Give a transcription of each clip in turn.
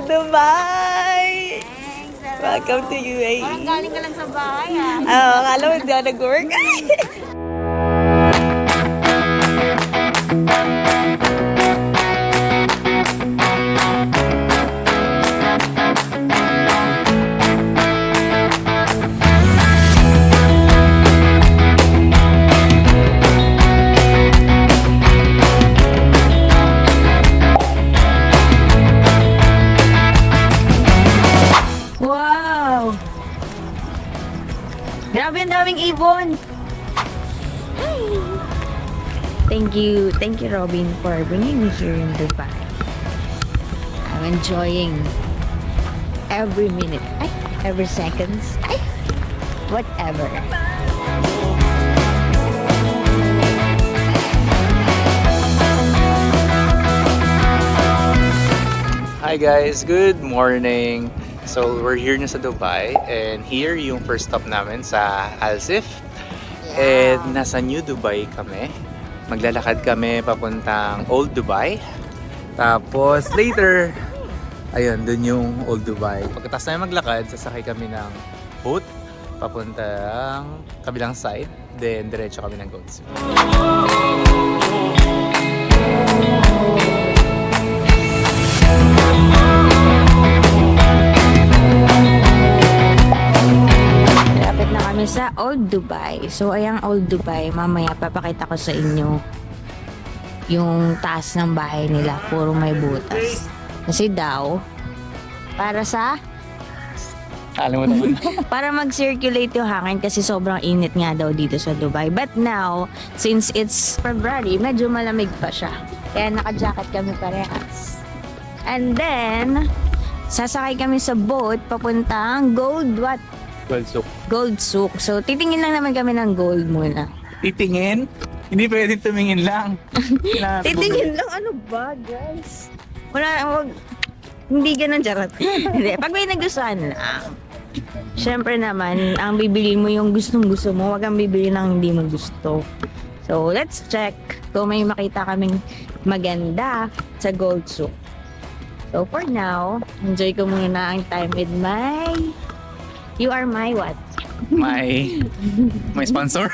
Dubai! Thanks. Welcome to UAE. Parang galing ka lang sa bahay Akala mo hindi ako nag-work. Wow! Grabe ang daming ibon! Thank you Robin for bringing me here in Dubai. I'm enjoying every minute, every seconds, whatever. Hi guys, good morning! So we're here na sa Dubai and here yung first stop namin sa Alsif. And nasa New Dubai kami. Maglalakad kami papuntang Old Dubai. Tapos later, ayun, dun yung Old Dubai. Pagkatapos namin maglakad, sasakay kami ng boat papuntang kabilang side. Then diretso kami ng Gold Zoo. Sa Old Dubai. So, ayang Old Dubai, mamaya papakita ko sa inyo yung taas ng bahay nila. Puro may butas. Kasi daw, para sa Alam mo naman. para mag-circulate yung hangin kasi sobrang init nga daw dito sa Dubai. But now, since it's February, medyo malamig pa siya. Kaya naka-jacket kami parehas. And then, sasakay kami sa boat papuntang Gold Zoo. Gold Souk. So, titingin lang naman kami ng gold muna. Titingin? Hindi pwedeng tumingin lang. Titingin lang, ano ba, guys? Hindi ganun, charot. Hindi, pag may nagustuhan lang. Siyempre naman, ang bibili mo yung gustong-gusto mo, wag kang bibili ng hindi mo gusto. So, let's check kung may makita kaming maganda sa Gold Souk. So, for now, enjoy ko muna ang time with my... You are my what? My sponsor.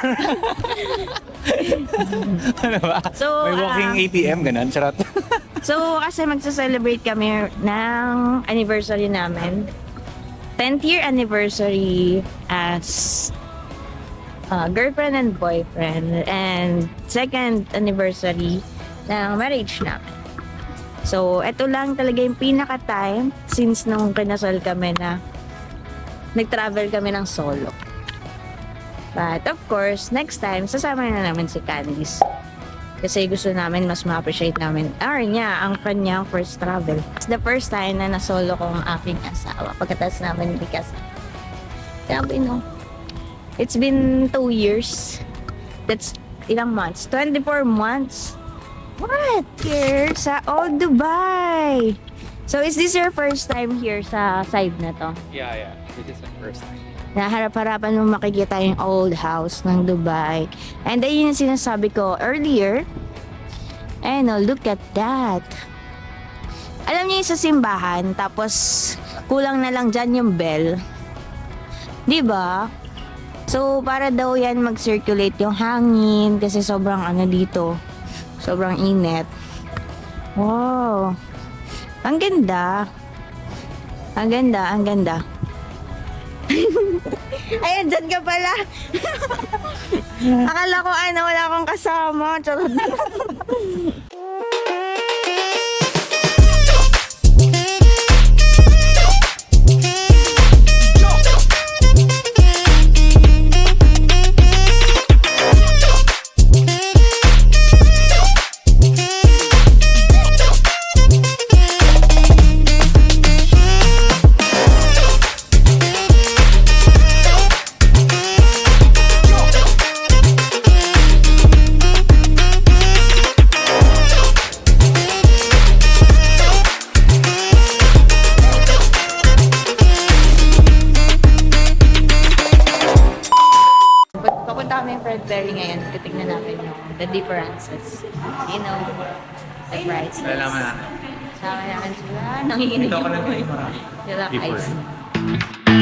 Ano ba? So, May walking ATM, ganun. Charot. So, kasi magsa-celebrate kami ng anniversary namin. 10th year anniversary as girlfriend and boyfriend. And second anniversary ng marriage namin. So, ito lang talaga yung pinaka-time since nung kinasal kami na nag-travel kami ng solo. But of course, next time, sasama na namin si Candice. Kasi gusto namin mas ma-appreciate namin niya ang kanyang first travel. It's the first time na nasolo ko ang aking asawa pagkatapos namin bikas. Grabe no. It's been 2 years. That's ilang months? 24 months. What? Here sa Old Dubai. So is this your first time here sa side na to? Yeah. This is my first time. Naharap-harapan mo makikita yung old house ng Dubai. And ayun yung sinasabi ko earlier. And look at that. Alam niyo yung sa simbahan, tapos kulang na lang dyan yung bell. Diba? So, para daw yan mag-circulate yung hangin kasi sobrang dito. Sobrang init. Wow. Ang ganda. Ang ganda. Ayan, dyan ka pala. Akala ko wala akong kasama. Charot. Fredberry ngayon, titignan natin yung the differences. You know, the price. Malalaman natin. Sama namin sila. Nanginginig Ikaw ka na ako eh. Sila before. ice.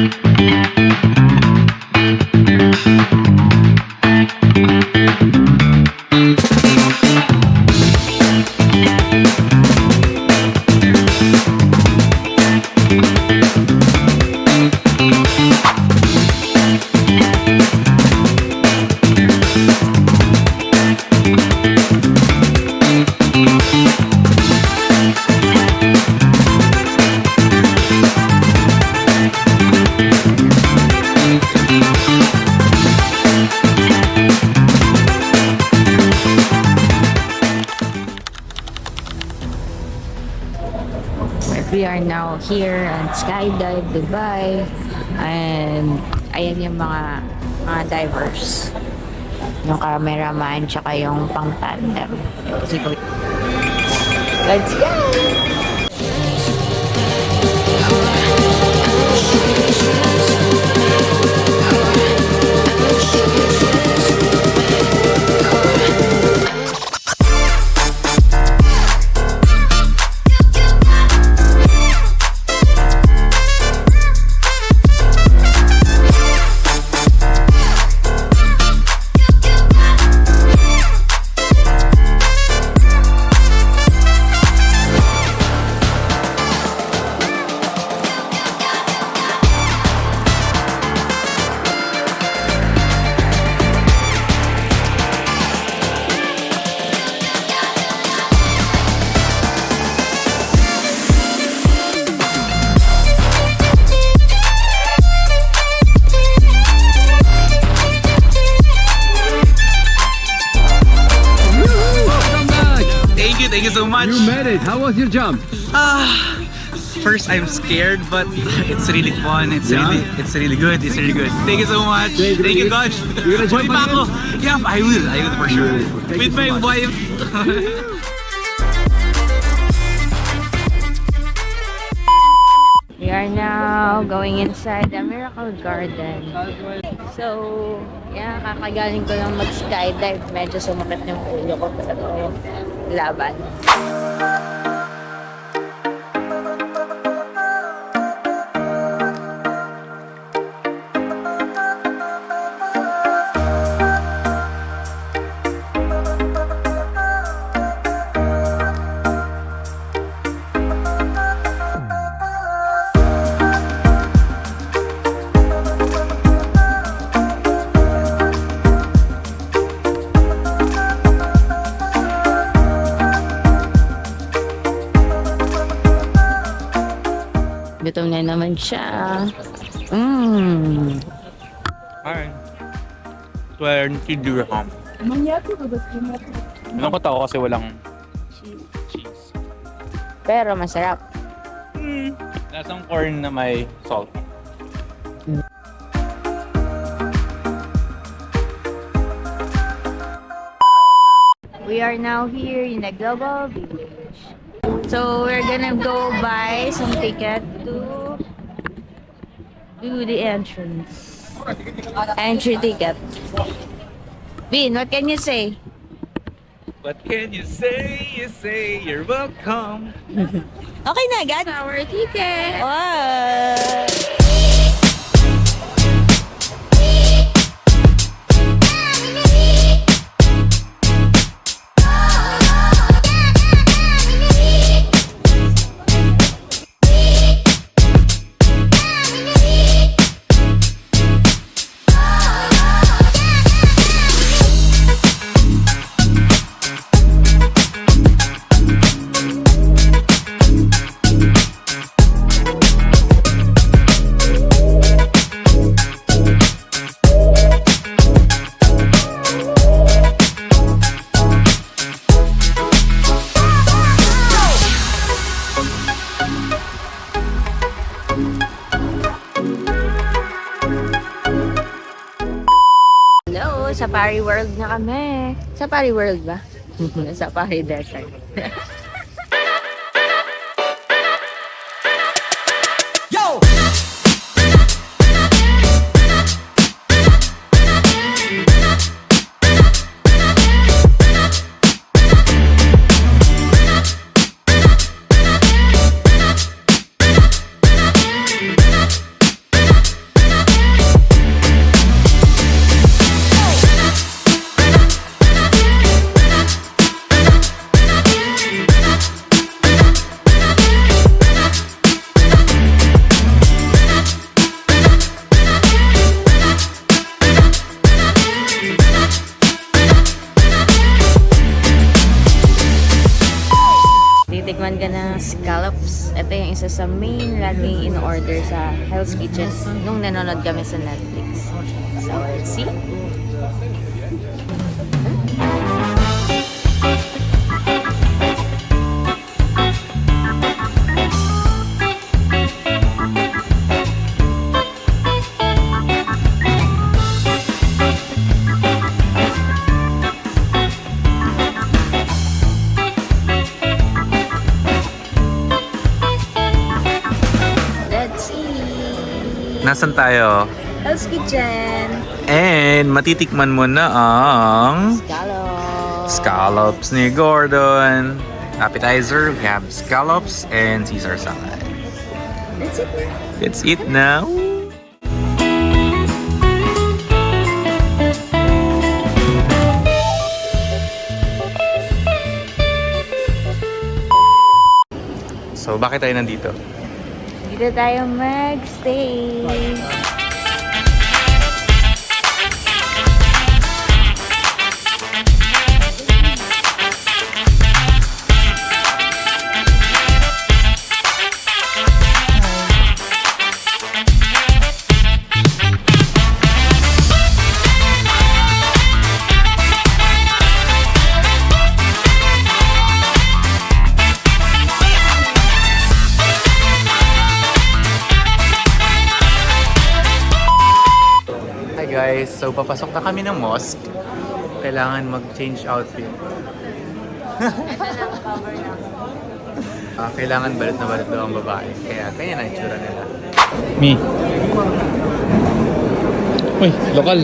We are now here at Skydive Dubai, and ayan yung mga divers, yung cameraman tsaka yung pang tandem. Let's go! Thank you so much. You made it. How was your jump? First, I'm scared, but it's really fun. It's Yeah? really good. It's really good. Thank you so much. Thank you. Thank you, Coach. You gonna jump Boy pa ako. again? Yeah, I will for sure. Thank With you so my much. wife. We are now going inside the Miracle Garden. So, yeah, kakagaling ko lang mag-skydive. Medyo sumakit yung ulo ko, pero laban. Gutom na naman siya. Alright. 20 dirham. Nalungkot ako kasi walang cheese. Pero masarap. Lasang corn na may salt. We are now here in the Global Village. So we're gonna go buy some ticket to the entrance. Entry ticket. Bin, what can you say? What can you say? You say you're welcome. Okay na agad? Our ticket! Wow! Hello, Safari World na kami. Safari World ba? Safari Desert. ka ng scallops. Ito yung isa sa main laging in-order sa Hell's Kitchen nung nanonood kami sa Netflix. So, let's see. Let's eat! Nasaan tayo? Hell's Kitchen! And matitikman mo na ang Scallops! scallops ni Gordon. Appetizer, we have scallops and Caesar salad. That's it na. Let's eat now. So, bakit tayo nandito? Dito tayo mag-stay. Hi guys, so papasok na kami ng mosque. Kailangan mag-change outfit. Kailangan balot na balot daw ang babae. Kaya kanya na itsura nila. Mi. Uy, lokal.